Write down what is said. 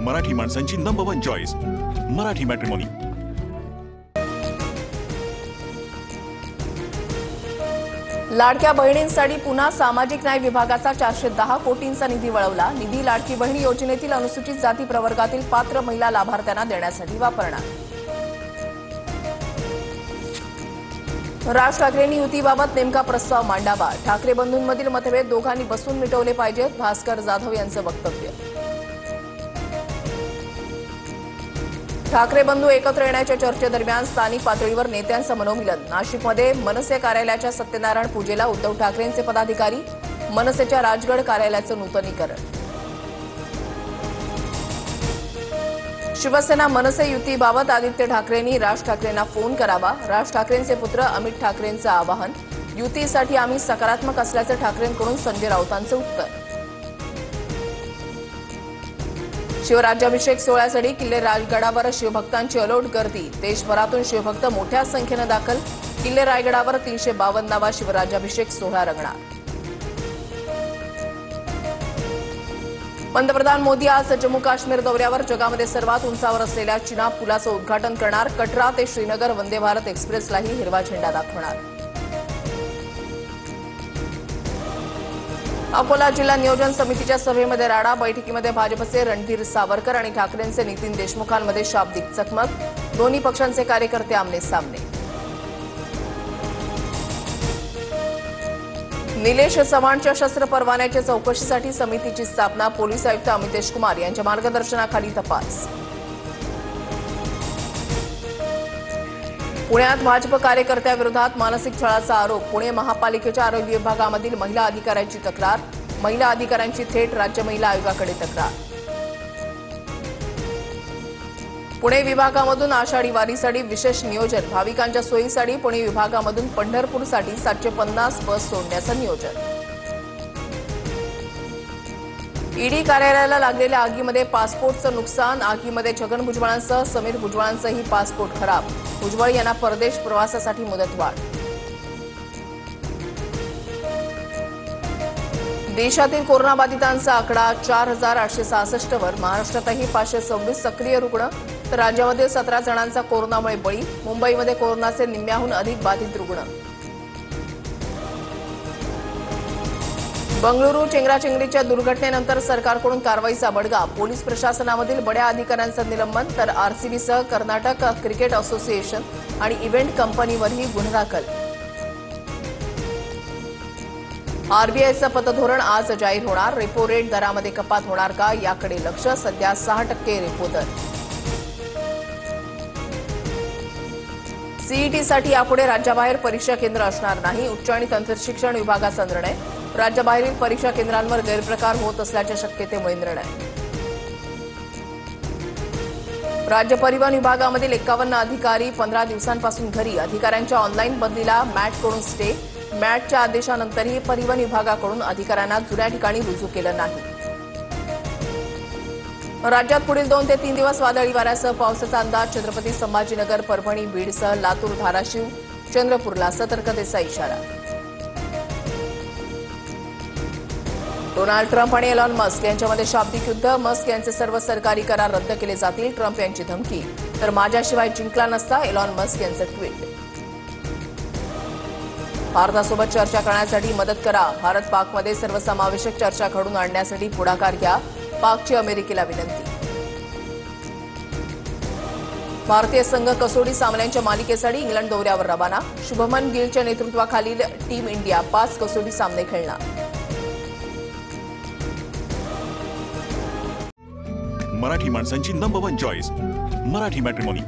मराठी माणसांची number 1 choice Marathi matrimony. लाडक्या बहिणींसाठी पुन्हा सामाजिक न्याय विभागाचा 410 कोटींचा निधी वळवला। निधी लाडकी बहिणी योजनेतील अनुसूचित जाती प्रवर्गातील पात्र महिला लाभार्थ्यांना देण्यासाठी वापरणार। राज ठाकरेंनी युतीबाबत नेमका प्रस्ताव मांडावा। ठाकरे बंधूंमधील मतभेद दोघांनी बसून मिटवले पाहिजेत, भास्कर जाधव यांचं वक्तव्य। ठाकरे बंधू एकत्र येण्याच्या चर्चेदरम्यान स्थानिक पातळीवर नेत्यांचं मनोमिलन। नाशिकमध्ये मनसे कार्यालयाच्या सत्यनारायण पूजेला उद्धव ठाकरेंचे पदाधिकारी, मनसेच्या राजगड कार्यालयाचं नूतनीकरण। शिवसेना मनसे युतीबाबत आदित्य ठाकरेंनी राज ठाकरेंना फोन करावा। राज ठाकरेंचे पुत्र अमित ठाकरेंचं आवाहन। युतीसाठी आम्ही सकारात्मक असल्याचं ठाकरेंकडून संजय राऊतांचं उत्तर। शिवराज्याभिषेक सोहळ्यासाठी किल्ले रायगडावर शिवभक्तांची अलोट गर्दी। देशभरातून शिवभक्त मोठ्या संख्येनं दाखल। किल्ले रायगडावर 352वा शिवराज्याभिषेक सोहळा रंगणार। पंतप्रधान मोदी आज जम्मू काश्मीर दौऱ्यावर। जगामध्ये सर्वात उंचावर असलेल्या चिनाब पुलाचं उद्घाटन करणार। कटरा ते श्रीनगर वंदे भारत एक्सप्रेसलाही हिरवा झेंडा दाखवणार। अकोला जिल्हा नियोजन समितीच्या सभेमध्ये राडा। बैठकीमध्ये भाजपचे रणधीर सावरकर आणि ठाकरेंचे नितीन देशमुखांमध्ये शाब्दिक चकमक। दोन्ही पक्षांचे कार्यकर्ते आमने सामने। निलेश चव्हाणच्या शस्त्र परवान्याच्या चौकशीसाठी समितीची स्थापना। पोलीस आयुक्त अमितेश कुमार यांच्या मार्गदर्शनाखाली तपास। पुण्यात भाजप कार्यकर्त्याविरोधात मानसिक छळाचा आरोप। पुणे महापालिकेच्या आरोग्य विभागामधील महिला अधिकाऱ्यांची तक्रार। महिला अधिकाऱ्यांची थेट राज्य महिला आयोगाकडे तक्रार। पुणे विभागामधून आषाढी वारीसाठी विशेष नियोजन। भाविकांच्या सोयीसाठी पुणे विभागामधून पंढरपूरसाठी 750 बस सोडण्याचं नियोजन। ईडी कार्यालयाला लागलेल्या आगीमध्ये पासपोर्टचं नुकसान। आगीमध्ये छगन भुजबळांसह समीर भुजबळांचाही पासपोर्ट खराब। भुजबळ यांना परदेश प्रवासासाठी मुदतवाढ। देशातील कोरोनाबाधितांचा आकडा 4866 वर। महाराष्ट्रातही 526 सक्रिय रुग्ण, तर राज्यामध्ये 17 जणांचा कोरोनामुळे बळी। मुंबईमध्ये कोरोनाचे निम्म्याहून अधिक बाधित रुग्ण। बंगळुरू चेंगराचेंगरीच्या दुर्घटनेनंतर सरकारकडून कारवाईचा बडगा। पोलीस प्रशासनामधील बड्या अधिकाऱ्यांचं निलंबन, तर आरसीबीसह कर्नाटक क्रिकेट असोसिएशन आणि इव्हेंट कंपनीवरही गुन्हा दाखल। आरबीआयचं पतधोरण आज जाहीर होणार। रेपो रेट दरामध्ये कपात होणार का, याकडे लक्ष। सध्या 6% रेपो दर। सीईटीसाठी यापुढे राज्याबाहेर परीक्षा केंद्र असणार नाही। उच्च आणि तंत्रशिक्षण विभागाचा निर्णय। राज्याबाहेरील परीक्षा केंद्रांवर गैरप्रकार होत असल्याच्या शक्यतेमुळे निर्णय। राज्य परिवहन विभागामधील 51 अधिकारी 15 दिवसांपासून घरी। अधिकाऱ्यांच्या ऑनलाईन बदलीला मॅटकडून स्टे। मॅटच्या आदेशानंतरही परिवहन विभागाकडून अधिकाऱ्यांना जुन्या ठिकाणी रुजू केलं नाही। राज्यात पुढील 2 ते 3 दिवस वादळी वाऱ्यासह पावसाचा अंदाज। छत्रपती संभाजीनगर, परभणी, बीडसह लातूर, धाराशिव, चंद्रपूरला सतर्कतेचा इशारा। डोनाल्ड ट्रम्प आणि एलॉन मस्क यांच्यामध्ये शाब्दिक युद्ध। मस्क यांचे सर्व सरकारी करार रद्द केले जातील, ट्रम्प यांची धमकी। तर माझ्याशिवाय जिंकला नसता, एलॉन मस्क यांचं ट्विट। भारतासोबत चर्चा करण्यासाठी मदत करा। भारत पाकमध्ये सर्वसमावेशक चर्चा घडवून आणण्यासाठी पुढाकार घ्या, पाकची अमेरिकेला विनंती। भारतीय संघ कसोटी सामन्यांच्या मालिकेसाठी इंग्लंड दौऱ्यावर रवाना। शुभमन गिलच्या नेतृत्वाखालील टीम इंडिया 5 कसोटी सामने खेळणार। मराठी माणसांची नंबर 1 चॉईस मराठी मॅट्रिमोनी।